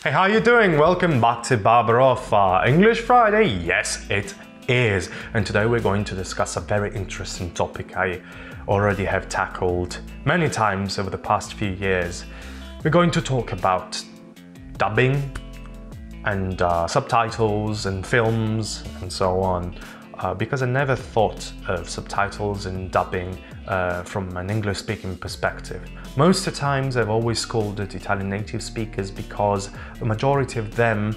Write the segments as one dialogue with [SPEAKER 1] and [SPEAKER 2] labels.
[SPEAKER 1] Hey, how you doing? Welcome back to Barbaroffa. English Friday? Yes, it is. And today we're going to discuss a very interesting topic I already have tackled many times over the past few years. We're going to talk about dubbing and subtitles and films and so on. Because I never thought of subtitles and dubbing from an English-speaking perspective. Most of the times I've always scolded Italian native speakers because the majority of them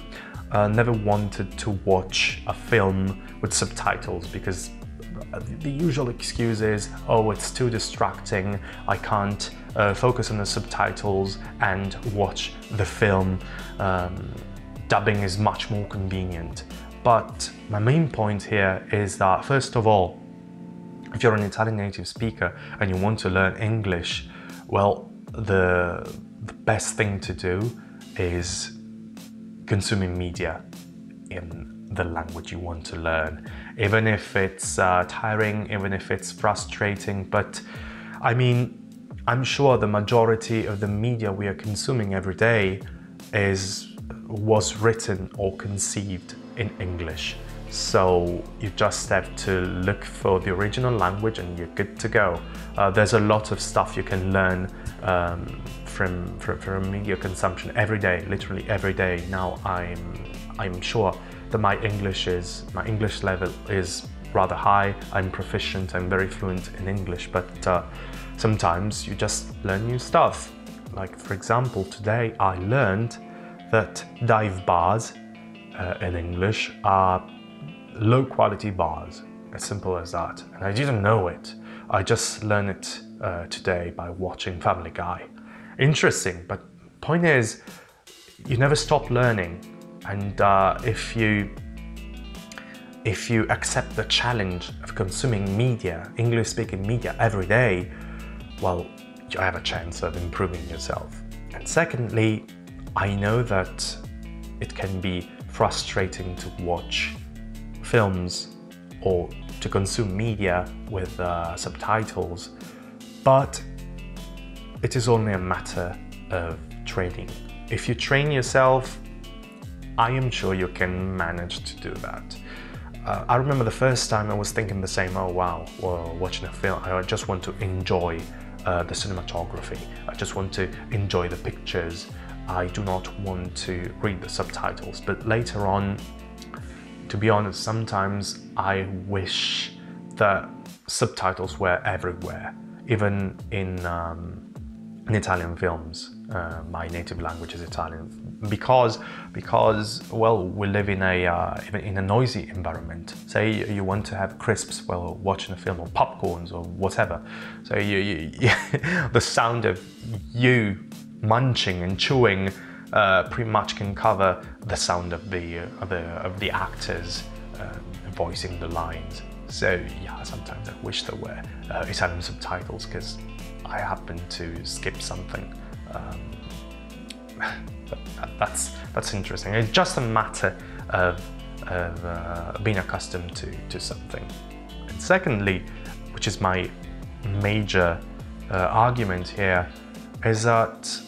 [SPEAKER 1] never wanted to watch a film with subtitles because the usual excuse is, oh, it's too distracting, I can't focus on the subtitles and watch the film. Dubbing is much more convenient. But my main point here is that, first of all, if you're an Italian native speaker and you want to learn English, well, the best thing to do is consuming media in the language you want to learn. Even if it's tiring, even if it's frustrating, but I mean, I'm sure the majority of the media we are consuming every day was written or conceived in English. So you just have to look for the original language and you're good to go. There's a lot of stuff you can learn from media consumption every day, literally every day. Now I'm sure that my English level is rather high. I'm proficient, I'm very fluent in English, but sometimes you just learn new stuff. Like, for example, today I learned that dive bars in English are low quality bars, as simple as that. And I didn't know it. I just learned it today by watching Family Guy. Interesting, but point is, you never stop learning. And if you accept the challenge of consuming media, English-speaking media every day, well, you have a chance of improving yourself. And secondly, I know that it can be frustrating to watch films or to consume media with subtitles, but it is only a matter of training. If you train yourself, I am sure you can manage to do that. I remember the first time I was thinking the same, oh wow, well, watching a film, I just want to enjoy the cinematography, I just want to enjoy the pictures, I do not want to read the subtitles. But later on, to be honest, sometimes I wish that subtitles were everywhere, even in Italian films. My native language is Italian, because well, we live in a noisy environment. Say you want to have crisps while watching a film, or popcorns, or whatever. So the sound of you munching and chewing pretty much can cover the sound of the actors voicing the lines. So yeah, sometimes I wish there were Italian subtitles because I happen to skip something. But that's interesting. It's just a matter of being accustomed to something. And secondly, which is my major argument here, is that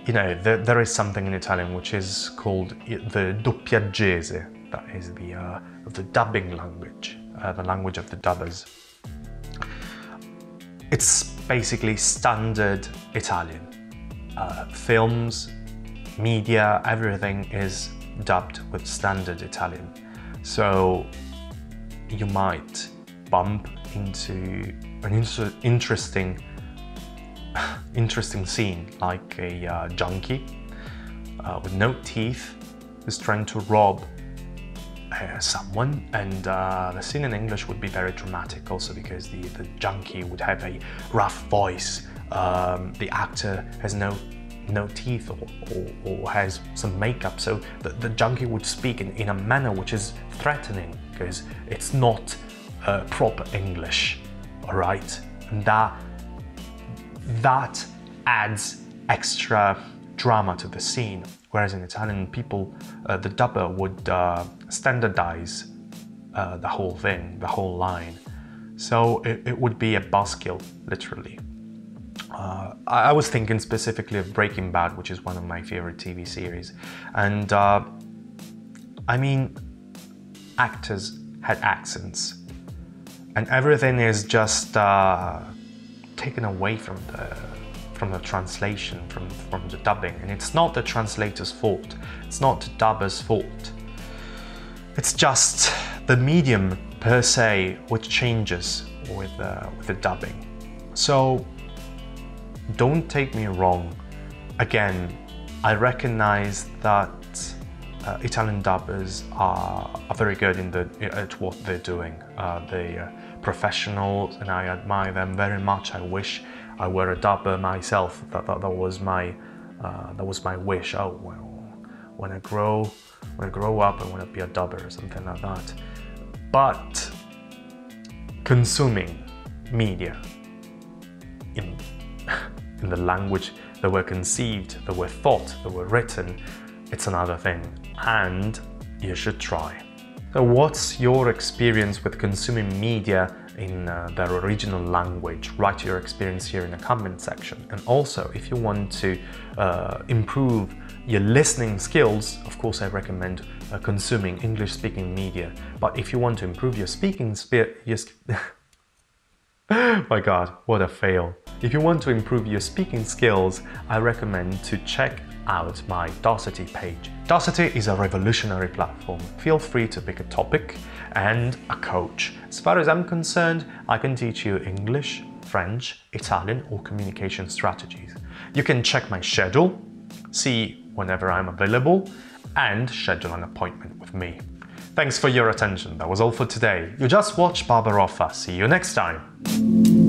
[SPEAKER 1] there is something in Italian which is called the doppiaggese. That is the dubbing language, the language of the dubbers. It's basically standard Italian. Films, media, everything is dubbed with standard Italian. So you might bump into an interesting scene, like a junkie with no teeth who's trying to rob someone, and the scene in English would be very dramatic also because the junkie would have a rough voice, the actor has no teeth or has some makeup, so the junkie would speak in a manner which is threatening because it's not proper English, alright? And that adds extra drama to the scene, whereas in Italian, people, the dubber would standardize the whole thing, the whole line. So it would be a buzzkill, literally. I was thinking specifically of Breaking Bad, which is one of my favorite TV series. And I mean, actors had accents, and everything is just taken away from the translation, from the dubbing. And it's not the translator's fault. It's not the dubber's fault. It's just the medium per se which changes with the dubbing. So don't take me wrong. Again, I recognize that Italian dubbers are very good at what they're doing. They're professionals, and I admire them very much. I wish I were a dubber myself. That was my wish. Oh well, when I grow up, I want to be a dubber or something like that. But consuming media in the language that were conceived, that were thought, that were written, it's another thing, and you should try. So what's your experience with consuming media in their original language? Write your experience here in the comment section. And also, if you want to improve your listening skills, of course I recommend consuming English-speaking media. But if you want to improve your speaking my God, what a fail. If you want to improve your speaking skills, I recommend to check out my Docity page. Docity is a revolutionary platform. Feel free to pick a topic and a coach. As far as I'm concerned, I can teach you English, French, Italian, or communication strategies. You can check my schedule, see whenever I'm available, and schedule an appointment with me. Thanks for your attention. That was all for today. You just watched Barbaroffa. See you next time.